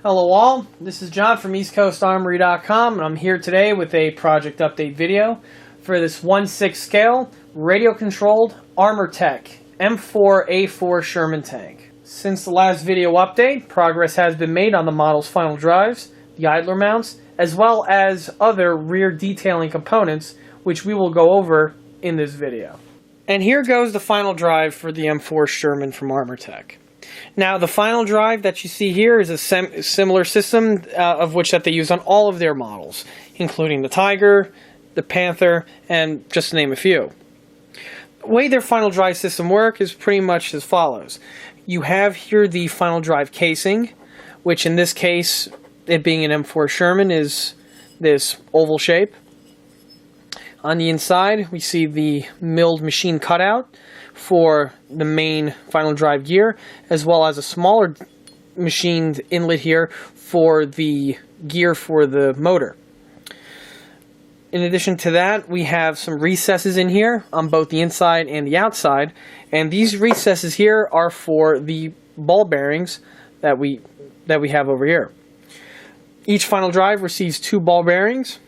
Hello all, this is John from EastCoastArmory.com, and I'm here today with a project update video for this 1/6 scale radio-controlled Armortek M4A4 Sherman tank. Since the last video update, progress has been made on the model's final drives, the idler mounts, as well as other rear detailing components, which we will go over in this video. And here goes the final drive for the M4 Sherman from Armortek. Now, the final drive that you see here is a similar system of which that they use on all of their models, including the Tiger, the Panther, and just to name a few. The way their final drive system works is pretty much as follows. You have here the final drive casing, which in this case, it being an M4 Sherman, is this oval shape. On the inside, we see the milled machine cutout for the main final drive gear, as well as a smaller machined inlet here for the gear for the motor. In addition to that, we have some recesses in here on both the inside and the outside, and these recesses here are for the ball bearings that we have over here. Each final drive receives 2 ball bearings,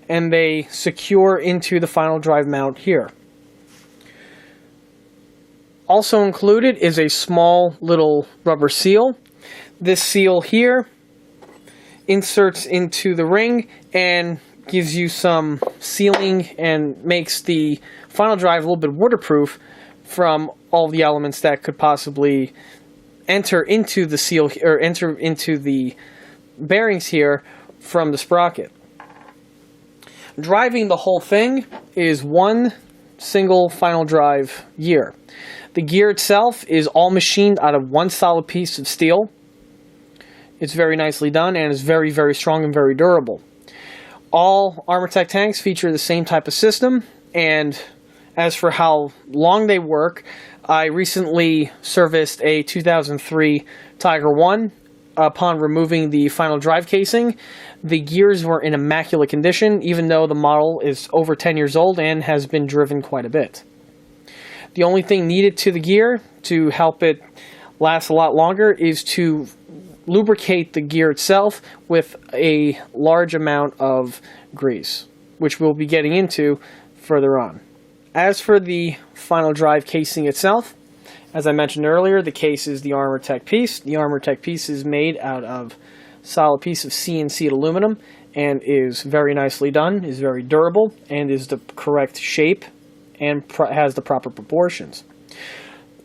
and they secure into the final drive mount here. Also included is a small little rubber seal. This seal here inserts into the ring and gives you some sealing and makes the final drive a little bit waterproof from all the elements that could possibly enter into the seal or enter into the bearings here from the sprocket. Driving the whole thing is one single final drive gear. The gear itself is all machined out of one solid piece of steel. It's very nicely done and is very, very strong and very durable. All Armortek tanks feature the same type of system, and as for how long they work, I recently serviced a 2003 Tiger 1. Upon removing the final drive casing, the gears were in immaculate condition, even though the model is over 10 years old and has been driven quite a bit. The only thing needed to the gear to help it last a lot longer is to lubricate the gear itself with a large amount of grease, which we'll be getting into further on. As for the final drive casing itself, as I mentioned earlier, the case is the Armortek piece. The Armortek piece is made out of solid piece of CNC'd aluminum and is very nicely done, is very durable, and is the correct shape and has the proper proportions.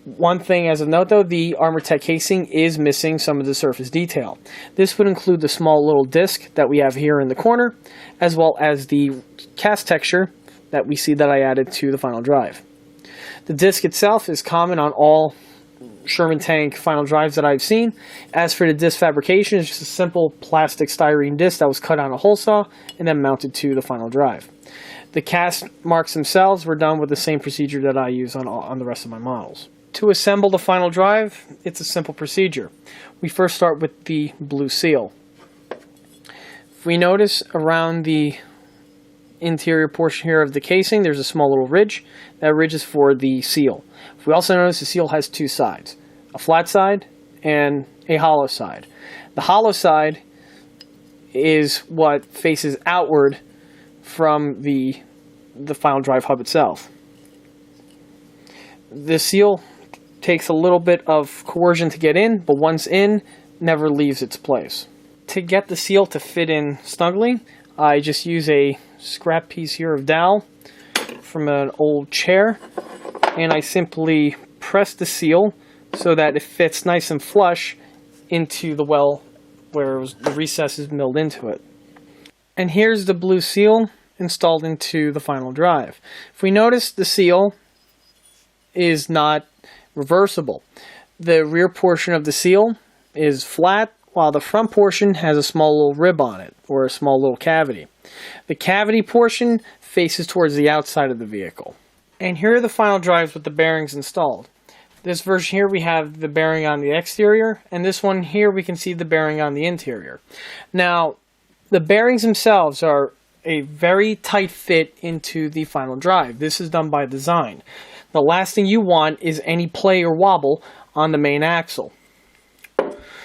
One thing as a note though, the Armortek casing is missing some of the surface detail. This would include the small little disc that we have here in the corner, as well as the cast texture that we see that I added to the final drive. The disc itself is common on all Sherman tank final drives that I've seen. As for the disc fabrication, it's just a simple plastic styrene disc that was cut on a hole saw and then mounted to the final drive. The cast marks themselves were done with the same procedure that I use on the rest of my models. To assemble the final drive, it's a simple procedure. We first start with the blue seal. If we notice around the interior portion here of the casing, there's a small little ridge. That ridge is for the seal. If we also notice, the seal has 2 sides, a flat side and a hollow side. The hollow side is what faces outward from the final drive hub itself. The seal takes a little bit of coercion to get in, but once in, never leaves its place. To get the seal to fit in snugly, I just use a scrap piece here of dowel from an old chair, and I simply press the seal so that it fits nice and flush into the well where the recess is milled into it. And here's the blue seal installed into the final drive. If we notice, the seal is not reversible. The rear portion of the seal is flat, while the front portion has a small little rib on it, or a small little cavity. The cavity portion faces towards the outside of the vehicle. And here are the final drives with the bearings installed. This version here we have the bearing on the exterior, and this one here we can see the bearing on the interior. Now, the bearings themselves are a very tight fit into the final drive. This is done by design. The last thing you want is any play or wobble on the main axle.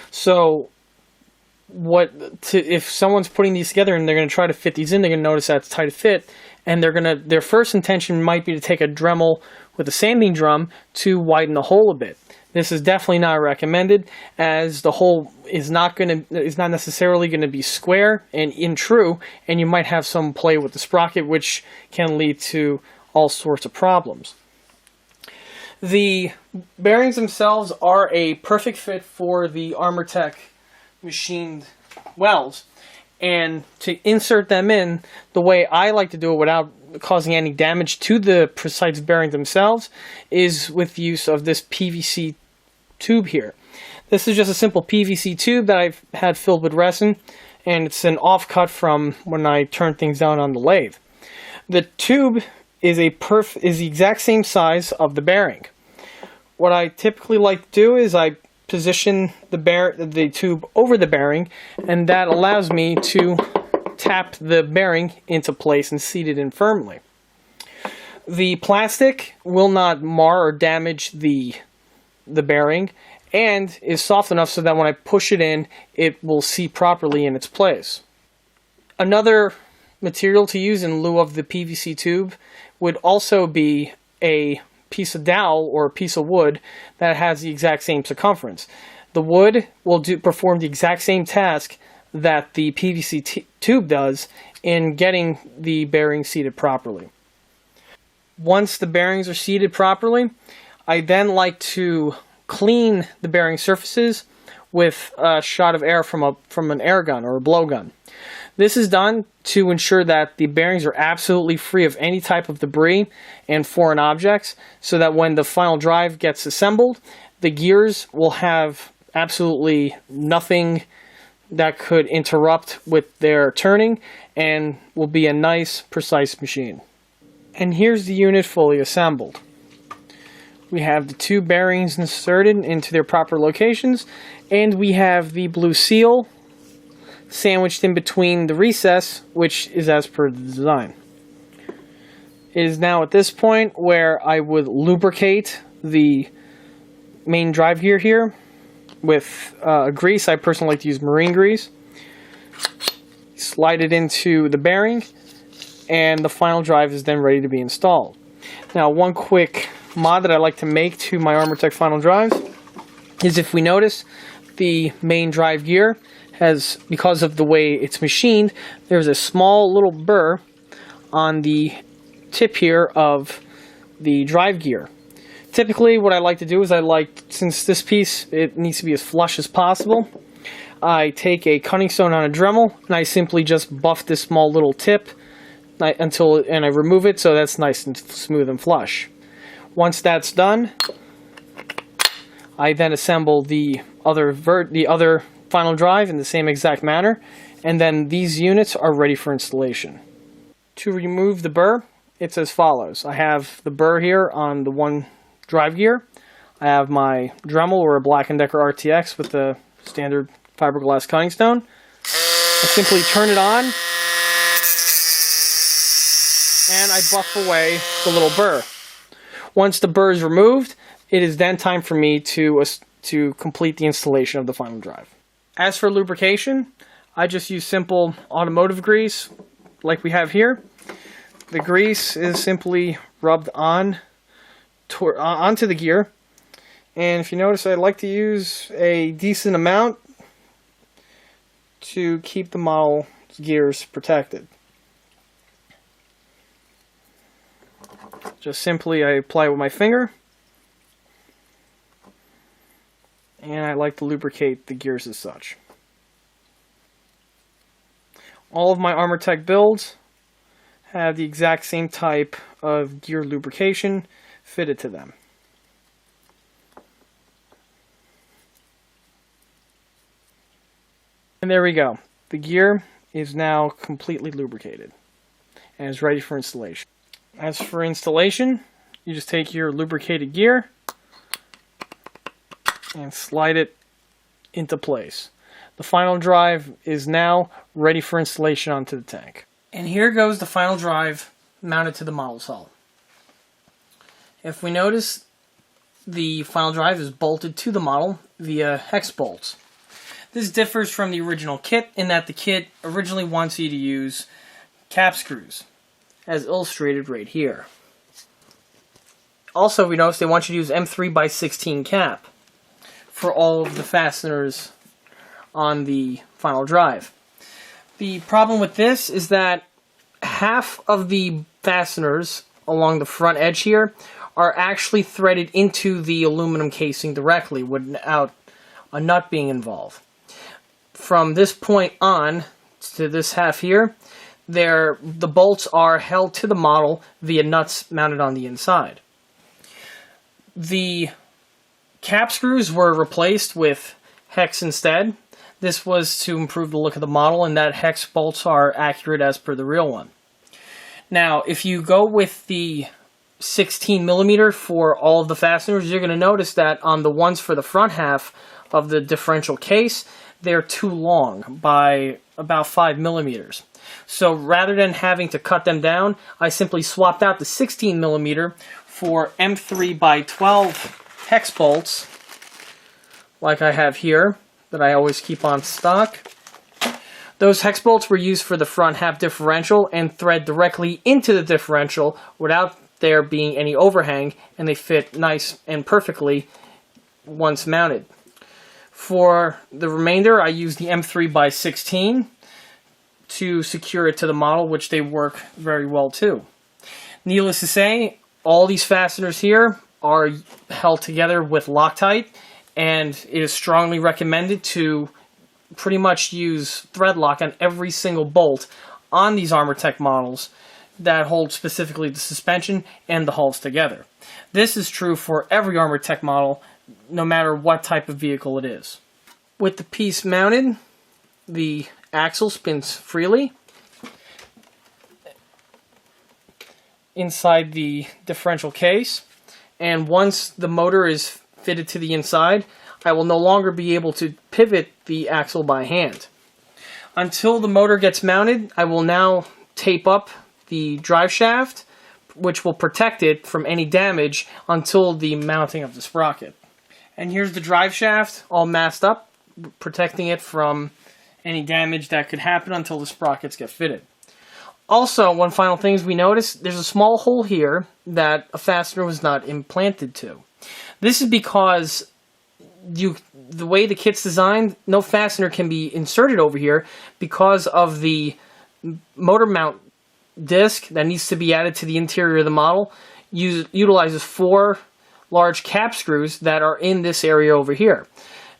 So if someone's putting these together and they're going to try to fit these in, they're going to notice that it's tight to fit, and their first intention might be to take a Dremel with a sanding drum to widen the hole a bit. This is definitely not recommended, as the hole is not necessarily going to be square and in true, and you might have some play with the sprocket, which can lead to all sorts of problems. The bearings themselves are a perfect fit for the Armortek machined welds, and to insert them in the way I like to do it without causing any damage to the precise bearings themselves is with the use of this PVC tube here. This is just a simple PVC tube that I've had filled with resin, and it's an offcut from when I turn things down on the lathe. The tube is the exact same size of the bearing. What I typically like to do is I position the tube over the bearing, and that allows me to tap the bearing into place and seat it in firmly. The plastic will not mar or damage the bearing, and is soft enough so that when I push it in, it will seat properly in its place. Another material to use in lieu of the PVC tube would also be a piece of dowel or a piece of wood that has the exact same circumference. The wood will perform the exact same task that the PVC tube does in getting the bearings seated properly. Once the bearings are seated properly, I then like to clean the bearing surfaces with a shot of air from an air gun or a blowgun. This is done to ensure that the bearings are absolutely free of any type of debris and foreign objects, so that when the final drive gets assembled, the gears will have absolutely nothing that could interrupt with their turning, and will be a nice, precise machine. And here's the unit fully assembled. We have the two bearings inserted into their proper locations, and we have the blue seal sandwiched in between the recess, which is as per the design. It is now at this point where I would lubricate the main drive gear here with grease. I personally like to use marine grease. Slide it into the bearing, and the final drive is then ready to be installed. Now, one quick mod that I like to make to my Armortek final drives is, if we notice, the main drive gear has, because of the way it's machined, there's a small little burr on the tip here of the drive gear. Typically, what I like to do is since this piece, it needs to be as flush as possible, I take a cutting stone on a Dremel, and I simply just buff this small little tip and I remove it so that's nice and smooth and flush. Once that's done, I then assemble the other final drive in the same exact manner, and then these units are ready for installation. To remove the burr, it's as follows. I have the burr here on the one drive gear. I have my Dremel or a Black & Decker RTX with the standard fiberglass cutting stone. I simply turn it on, and I buff away the little burr. Once the burr is removed, it is then time for me to complete the installation of the final drive. As for lubrication, I just use simple automotive grease like we have here. The grease is simply rubbed onto the gear, and if you notice, I like to use a decent amount to keep the model gears protected. Just simply I apply it with my finger, and I like to lubricate the gears as such. All of my Armortek builds have the exact same type of gear lubrication fitted to them. And there we go. The gear is now completely lubricated and is ready for installation. As for installation, you just take your lubricated gear and slide it into place. The final drive is now ready for installation onto the tank. And here goes the final drive mounted to the model hull. If we notice, the final drive is bolted to the model via hex bolts. This differs from the original kit in that the kit originally wants you to use cap screws, as illustrated right here. Also, we notice they want you to use M3x16 cap for all of the fasteners on the final drive. The problem with this is that half of the fasteners along the front edge here are actually threaded into the aluminum casing directly without a nut being involved. From this point on to this half here, the bolts are held to the model via nuts mounted on the inside. The cap screws were replaced with hex instead. This was to improve the look of the model, and that hex bolts are accurate as per the real one. Now, if you go with the 16mm for all of the fasteners, you're going to notice that on the ones for the front half of the differential case, they're too long by about 5mm. So rather than having to cut them down, I simply swapped out the 16mm for M3x12 hex bolts, like I have here, that I always keep on stock. Those hex bolts were used for the front half differential and thread directly into the differential without there being any overhang, and they fit nice and perfectly once mounted. For the remainder, I used the M3x16 to secure it to the model, which they work very well too. Needless to say, all these fasteners here are held together with Loctite, and it is strongly recommended to pretty much use thread lock on every single bolt on these Armortek models that hold specifically the suspension and the hulls together. This is true for every Armortek model, no matter what type of vehicle it is. With the piece mounted, the axle spins freely inside the differential case, and once the motor is fitted to the inside, I will no longer be able to pivot the axle by hand. Until the motor gets mounted, I will now tape up the drive shaft, which will protect it from any damage until the mounting of the sprocket. And here's the drive shaft all masked up, protecting it from any damage that could happen until the sprockets get fitted. Also, one final thing is we notice there's a small hole here that a fastener was not implanted to. This is because the way the kit's designed, no fastener can be inserted over here because of the motor mount disc that needs to be added to the interior of the model. Utilizes 4 large cap screws that are in this area over here.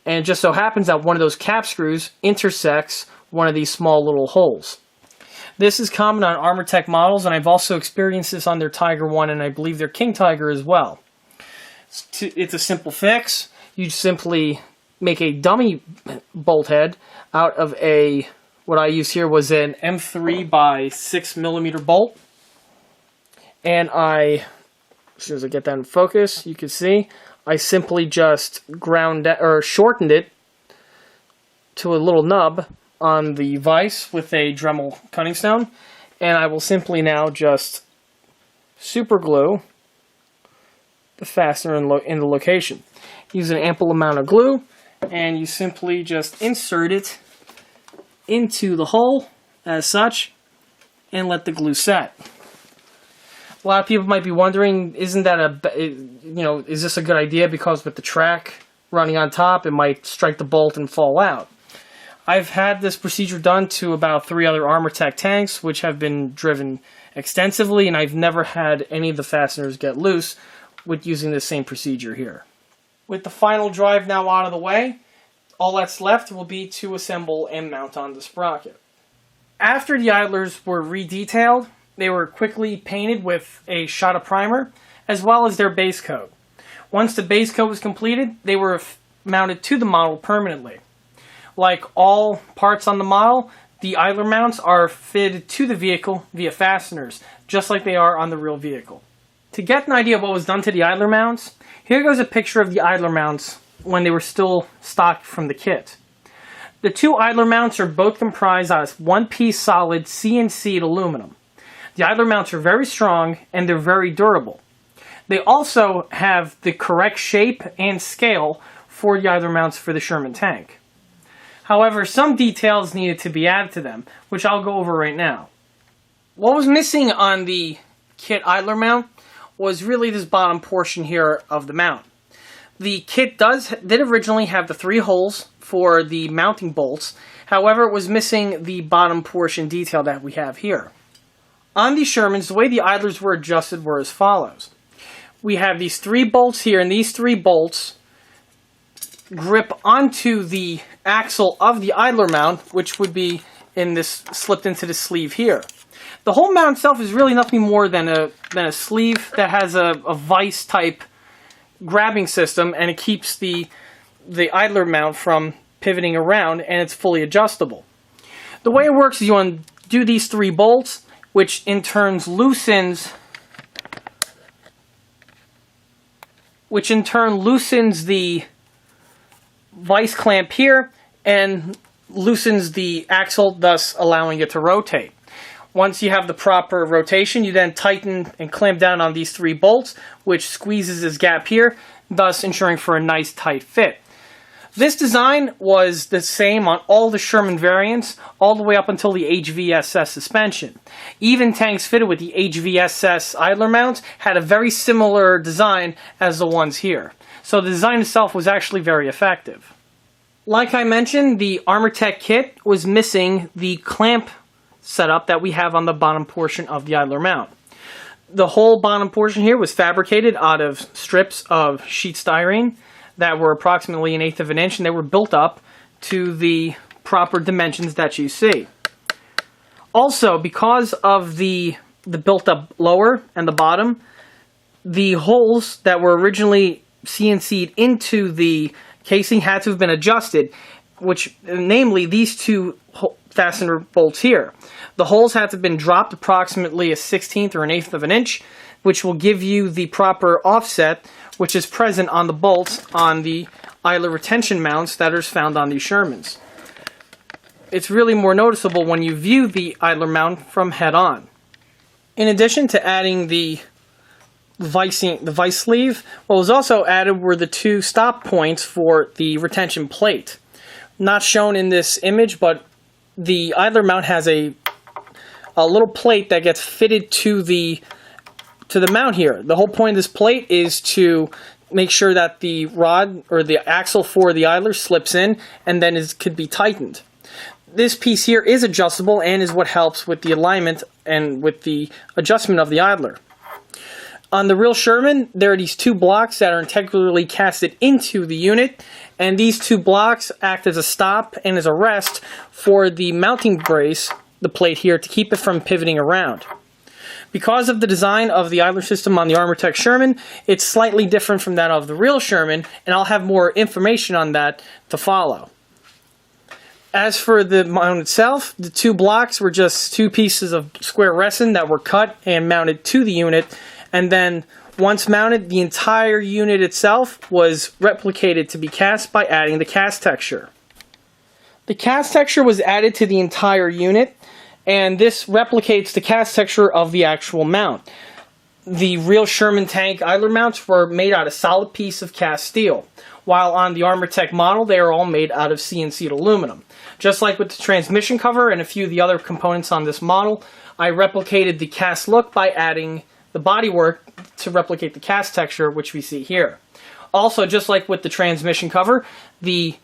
And it just so happens that one of those cap screws intersects one of these small little holes. This is common on Armortek models, and I've also experienced this on their Tiger 1 and I believe their King Tiger as well. It's a simple fix. You simply make a dummy bolt head out of what I used here was an M3x6mm bolt. And as soon as I get that in focus, you can see, I simply just shortened it to a little nub on the vise with a Dremel cutting stone. And I will simply now just super glue the fastener in the location. Use an ample amount of glue, and you simply just insert it into the hole as such and let the glue set. A lot of people might be wondering, isn't that is this a good idea? Because with the track running on top, it might strike the bolt and fall out. I've had this procedure done to about 3 other Armortek tanks, which have been driven extensively, and I've never had any of the fasteners get loose with using the same procedure here. With the final drive now out of the way, all that's left will be to assemble and mount on the sprocket. After the idlers were redetailed, they were quickly painted with a shot of primer, as well as their base coat. Once the base coat was completed, they were mounted to the model permanently. Like all parts on the model, the idler mounts are fitted to the vehicle via fasteners, just like they are on the real vehicle. To get an idea of what was done to the idler mounts, here goes a picture of the idler mounts when they were still stocked from the kit. The 2 idler mounts are both comprised of one-piece solid CNC'd aluminum. The idler mounts are very strong and they're very durable. They also have the correct shape and scale for the idler mounts for the Sherman tank. However, some details needed to be added to them, which I'll go over right now. What was missing on the kit idler mount was really this bottom portion here of the mount. The kit did originally have the 3 holes for the mounting bolts. However, it was missing the bottom portion detail that we have here. On these Shermans, the way the idlers were adjusted were as follows. We have these 3 bolts here, and these 3 bolts grip onto the axle of the idler mount, which would be slipped into the sleeve here. The whole mount itself is really nothing more than a sleeve that has a vise type grabbing system, and it keeps the idler mount from pivoting around, and it's fully adjustable. The way it works is you undo these 3 bolts, which in turn loosens the vice clamp here and loosens the axle, thus allowing it to rotate. Once you have the proper rotation, you then tighten and clamp down on these 3 bolts, which squeezes this gap here, thus ensuring for a nice tight fit. This design was the same on all the Sherman variants, all the way up until the HVSS suspension. Even tanks fitted with the HVSS idler mounts had a very similar design as the ones here. So the design itself was actually very effective. Like I mentioned, the Armortek kit was missing the clamp setup that we have on the bottom portion of the idler mount. The whole bottom portion here was fabricated out of strips of sheet styrene that were approximately 1/8 of an inch, and they were built up to the proper dimensions that you see. Also, because of the built up lower and the bottom, the holes that were originally CNC'd into the casing had to have been adjusted, which namely these 2 fastener bolts here. The holes had to have been dropped approximately 1/16 or 1/8 of an inch, which will give you the proper offset, which is present on the bolts on the idler retention mounts that are found on these Shermans. It's really more noticeable when you view the idler mount from head on. In addition to adding the vice sleeve, what was also added were the 2 stop points for the retention plate. Not shown in this image, but the idler mount has a little plate that gets fitted to the mount here. The whole point of this plate is to make sure that the rod or the axle for the idler slips in and then could be tightened. This piece here is adjustable and is what helps with the alignment and with the adjustment of the idler. On the real Sherman, there are these 2 blocks that are integrally casted into the unit, and these 2 blocks act as a stop and as a rest for the mounting brace, the plate here, to keep it from pivoting around. Because of the design of the idler system on the Armortek Sherman, it's slightly different from that of the real Sherman, and I'll have more information on that to follow. As for the mount itself, the 2 blocks were just 2 pieces of square resin that were cut and mounted to the unit, and then once mounted, the entire unit itself was replicated to be cast by adding the cast texture. The cast texture was added to the entire unit, and this replicates the cast texture of the actual mount. The real Sherman tank idler mounts were made out of solid piece of cast steel, while on the Armortek model they are all made out of CNC'd aluminum. Just like with the transmission cover and a few of the other components on this model, I replicated the cast look by adding the bodywork to replicate the cast texture, which we see here. Also, just like with the transmission cover, the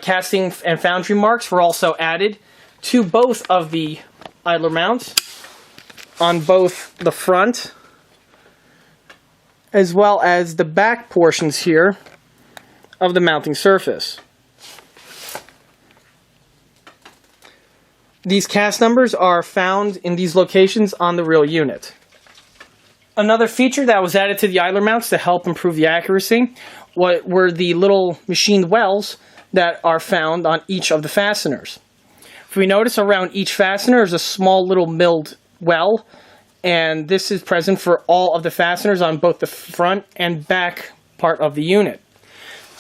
casting and foundry marks were also added to both of the idler mounts on both the front as well as the back portions here of the mounting surface. These cast numbers are found in these locations on the real unit. Another feature that was added to the idler mounts to help improve the accuracy were the little machined wells that are found on each of the fasteners. If we notice, around each fastener is a small little milled well, and this is present for all of the fasteners on both the front and back part of the unit.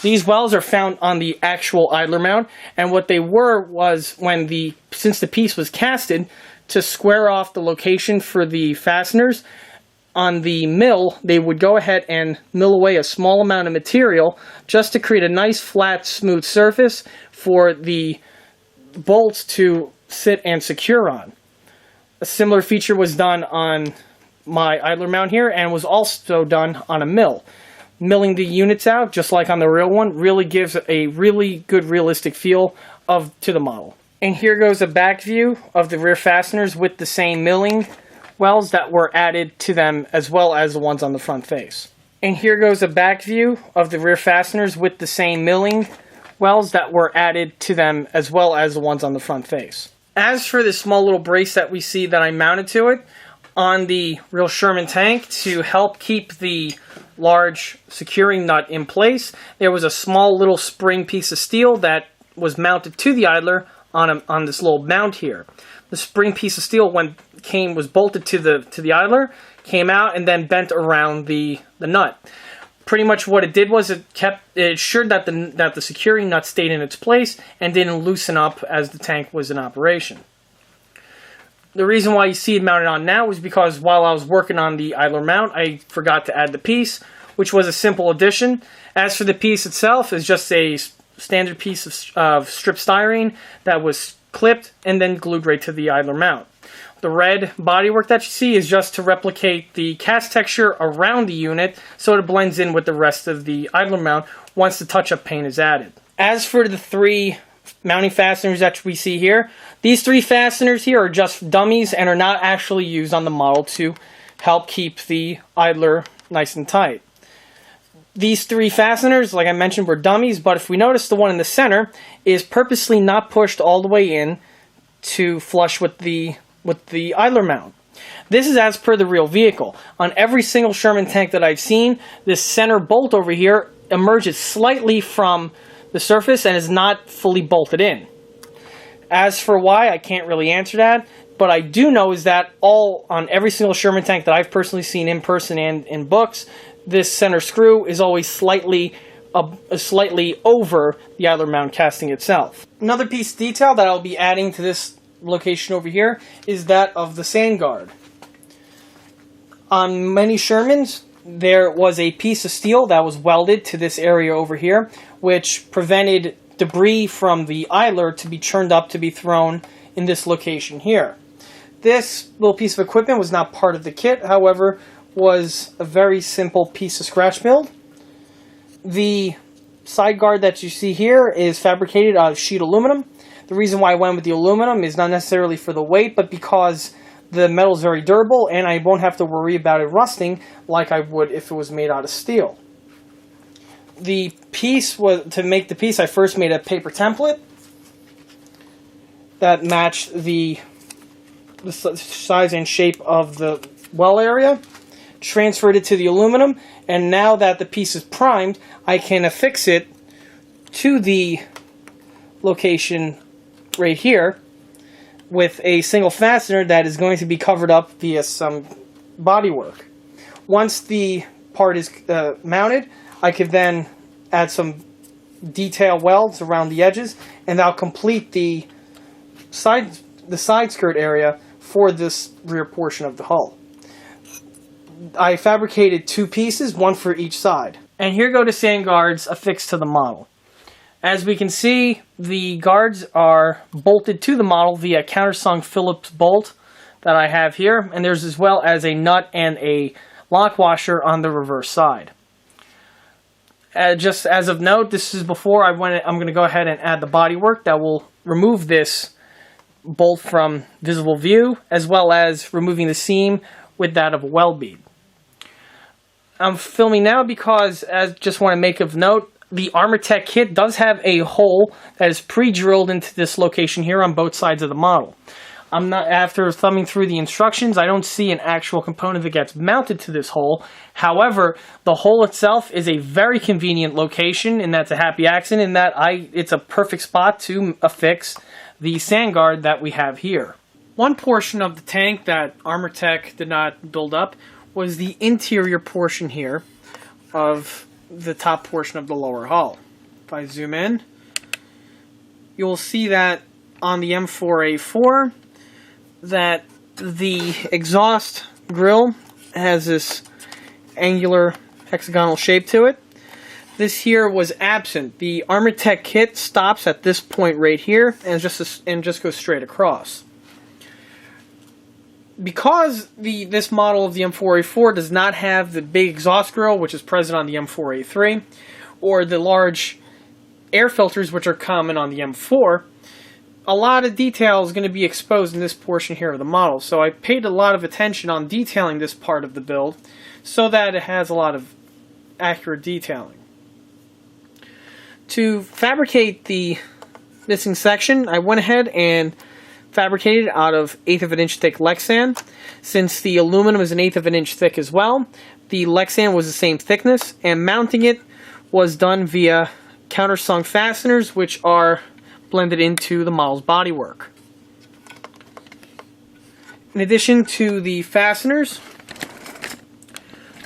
These wells are found on the actual idler mount, and what they were was since the piece was casted, to square off the location for the fasteners, on the mill, they would go ahead and mill away a small amount of material just to create a nice, flat, smooth surface for the bolts to sit and secure on. A similar feature was done on my idler mount here and was also done on a mill. Milling the units out, just like on the real one, really gives a really good realistic feel to the model. And here goes a back view of the rear fasteners with the same milling welds that were added to them as well as the ones on the front face. And here goes a back view of the rear fasteners with the same milling welds that were added to them as well as the ones on the front face. As for this small little brace that we see that I mounted to it on the real Sherman tank to help keep the large securing nut in place, there was a small little spring piece of steel that was mounted to the idler on this little mount here. The spring piece of steel was bolted to the idler, came out, and then bent around the nut. Pretty much what it did was it ensured that the securing nut stayed in its place and didn't loosen up as the tank was in operation. The reason why you see it mounted on now was because while I was working on the idler mount, I forgot to add the piece, which was a simple addition. As for the piece itself, it's just a standard piece of strip styrene that was clipped and then glued right to the idler mount. The red bodywork that you see is just to replicate the cast texture around the unit so it blends in with the rest of the idler mount once the touch-up paint is added. As for the three mounting fasteners that we see here, these three fasteners here are just dummies and are not actually used on the model to help keep the idler nice and tight. These three fasteners, like I mentioned, were dummies, but if we notice, the one in the center is purposely not pushed all the way in to flush with the idler mount. This is as per the real vehicle. On every single Sherman tank that I've seen, this center bolt over here emerges slightly from the surface and is not fully bolted in. As for why, I can't really answer that, but I do know is that on every single Sherman tank that I've personally seen in person and in books, this center screw is always slightly over the idler mount casting itself. Another piece of detail that I'll be adding to this location over here is that of the sand guard. On many Shermans, there was a piece of steel that was welded to this area over here, which prevented debris from the idler to be churned up to be thrown in this location here. This little piece of equipment was not part of the kit, however, was a very simple piece of scratch build. The side guard that you see here is fabricated out of sheet aluminum. The reason why I went with the aluminum is not necessarily for the weight, but because the metal is very durable and I won't have to worry about it rusting like I would if it was made out of steel. To make the piece, I first made a paper template that matched the size and shape of the well area, transferred it to the aluminum, and now that the piece is primed, I can affix it to the location right here with a single fastener that is going to be covered up via some bodywork. Once the part is mounted, I could then add some detail welds around the edges, and that'll complete the side skirt area for this rear portion of the hull. I fabricated two pieces, one for each side. And here go the sand guards affixed to the model. As we can see, the guards are bolted to the model via countersunk Phillips bolt that I have here, and there's as well as a nut and a lock washer on the reverse side. Just as of note, this is before I'm going to go ahead and add the bodywork that will remove this bolt from visible view, as well as removing the seam with that of a weld bead. I'm filming now because I just want to make of note, the Armortek kit does have a hole that is pre-drilled into this location here on both sides of the model. After thumbing through the instructions, I don't see an actual component that gets mounted to this hole. However, the hole itself is a very convenient location, and that's a happy accident in that it's a perfect spot to affix the sand guard that we have here. One portion of the tank that Armortek did not build up was the interior portion here of the top portion of the lower hull. If I zoom in, you'll see that on the M4A4 that the exhaust grill It has this angular hexagonal shape to it. This here was absent. The Armortek kit stops at this point right here and just goes straight across. Because this model of the M4A4 does not have the big exhaust grill, which is present on the M4A3, or the large air filters, which are common on the M4, a lot of detail is going to be exposed in this portion here of the model. So I paid a lot of attention on detailing this part of the build so that it has a lot of accurate detailing. To fabricate the missing section, I went ahead and fabricated out of 1/8 of an inch thick Lexan. Since the aluminum is 1/8 of an inch thick as well, the Lexan was the same thickness, and mounting it was done via countersunk fasteners, which are blended into the model's bodywork. In addition to the fasteners,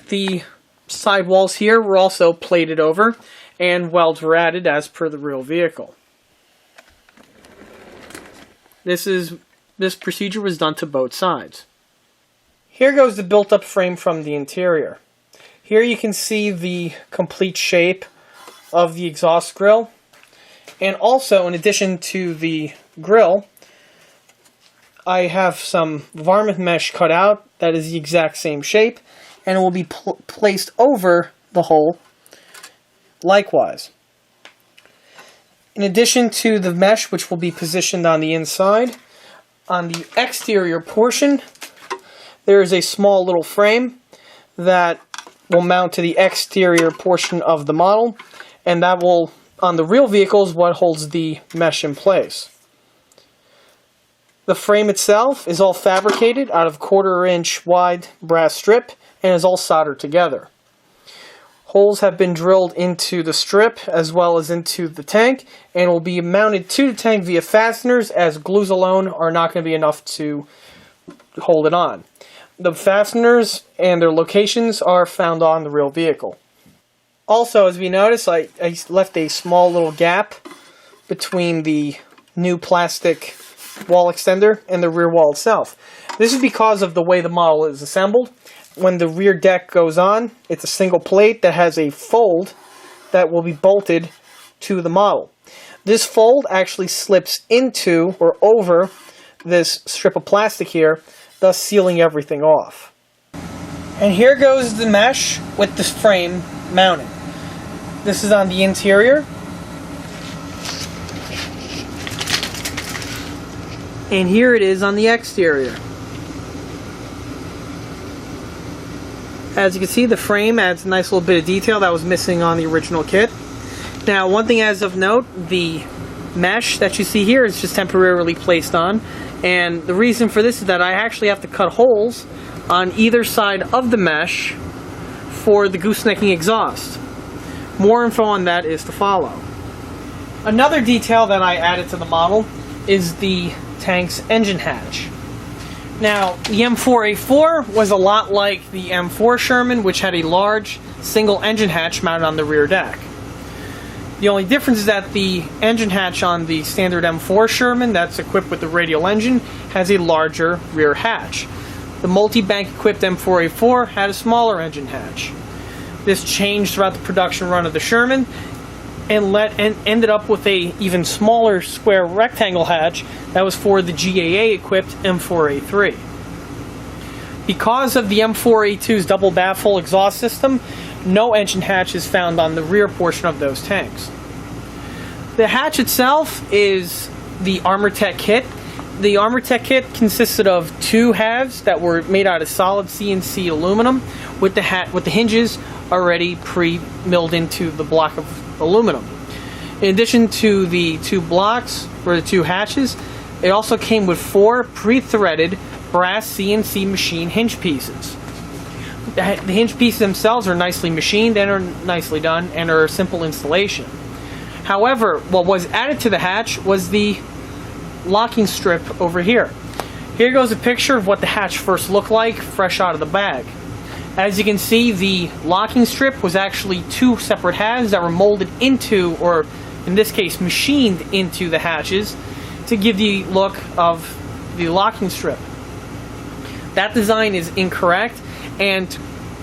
the side walls here were also plated over, and welds were added as per the real vehicle. This procedure was done to both sides. Here goes the built-up frame from the interior. Here you can see the complete shape of the exhaust grill, and also in addition to the grill, I have some varmint mesh cut out that is the exact same shape, and it will be placed over the hole likewise. In addition to the mesh, which will be positioned on the inside, on the exterior portion, there is a small little frame that will mount to the exterior portion of the model, and that will, on the real vehicles, what holds the mesh in place. The frame itself is all fabricated out of 1/4 inch wide brass strip and is all soldered together. Holes have been drilled into the strip as well as into the tank, and will be mounted to the tank via fasteners, as glues alone are not going to be enough to hold it on. The fasteners and their locations are found on the real vehicle. Also, as we notice, I left a small little gap between the new plastic wall extender and the rear wall itself. This is because of the way the model is assembled. When the rear deck goes on, it's a single plate that has a fold that will be bolted to the model. This fold actually slips into or over this strip of plastic here, thus sealing everything off. And here goes the mesh with this frame mounted. This is on the interior. And here it is on the exterior. As you can see, the frame adds a nice little bit of detail that was missing on the original kit. Now, one thing as of note, the mesh that you see here is just temporarily placed on. And the reason for this is that I actually have to cut holes on either side of the mesh for the goosenecking exhaust. More info on that is to follow. Another detail that I added to the model is the tank's engine hatch. Now, the M4A4 was a lot like the M4 Sherman, which had a large single engine hatch mounted on the rear deck. The only difference is that the engine hatch on the standard M4 Sherman that's equipped with the radial engine has a larger rear hatch. The multi-bank equipped M4A4 had a smaller engine hatch. This changed throughout the production run of the Sherman and ended up with a even smaller square rectangle hatch that was for the GAA equipped M4A3. Because of the M4A2's double baffle exhaust system, no engine hatch is found on the rear portion of those tanks. The hatch itself is the Armortek kit. The Armortek kit consisted of 2 halves that were made out of solid CNC aluminum with the hinges already pre-milled into the block of aluminum. In addition to the 2 blocks or the 2 hatches, it also came with 4 pre-threaded brass CNC machine hinge pieces. The hinge pieces themselves are nicely machined and are nicely done and are a simple installation. However, what was added to the hatch was the locking strip over here. Here goes a picture of what the hatch first looked like fresh out of the bag. As you can see, the locking strip was actually 2 separate halves that were molded into, or in this case machined into, the hatches to give the look of the locking strip. That design is incorrect, And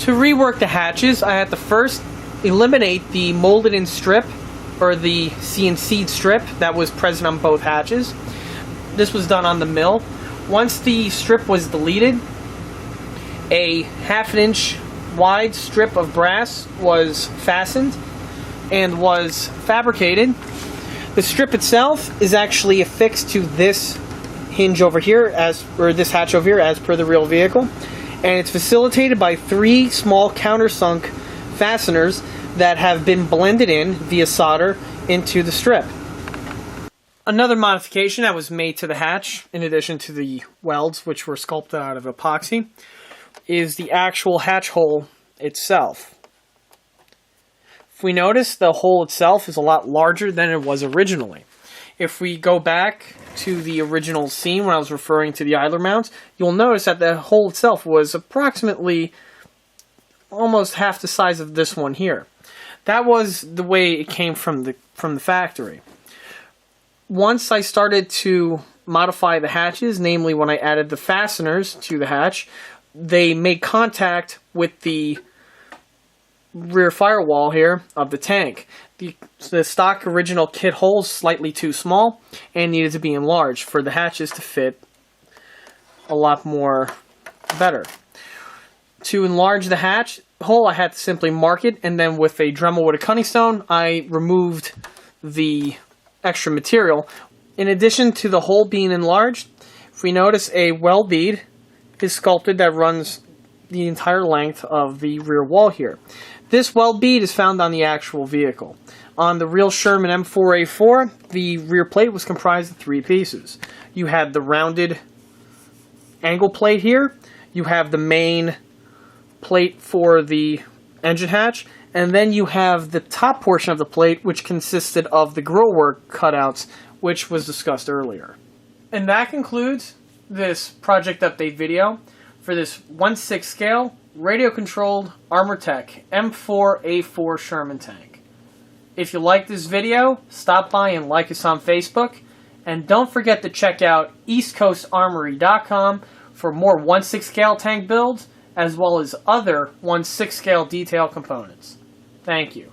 to rework the hatches, I had to first eliminate the molded in strip, or the CNC'd strip that was present on both hatches. This was done on the mill. Once the strip was deleted, a 1/2 inch wide strip of brass was fastened and was fabricated. The strip itself is actually affixed to this hinge over here, or this hatch over here, as per the real vehicle, and it's facilitated by 3 small countersunk fasteners that have been blended in via solder into the strip. Another modification that was made to the hatch, in addition to the welds, which were sculpted out of epoxy, is the actual hatch hole itself. If we notice, the hole itself is a lot larger than it was originally. If we go back to the original scene when I was referring to the idler mounts, you'll notice that the hole itself was approximately almost half the size of this one here. That was the way it came from the factory. Once I started to modify the hatches, namely when I added the fasteners to the hatch, they made contact with the rear firewall here of the tank. The stock original kit holes slightly too small and needed to be enlarged for the hatches to fit a lot more better. To enlarge the hatch hole, I had to simply mark it, and then with a Dremel with a cutting stone, I removed the extra material. In addition to the hole being enlarged, if we notice, a weld bead is sculpted that runs the entire length of the rear wall here. This weld bead is found on the actual vehicle. On the real Sherman M4A4, the rear plate was comprised of 3 pieces. You had the rounded angle plate here, you have the main plate for the engine hatch, and then you have the top portion of the plate, which consisted of the grillwork cutouts, which was discussed earlier. And that concludes this project update video for this 1/6 scale radio-controlled Armortek M4A4 Sherman tank. If you like this video, stop by and like us on Facebook, and don't forget to check out eastcoastarmory.com for more 1/6 scale tank builds, as well as other 1/6 scale detail components. Thank you.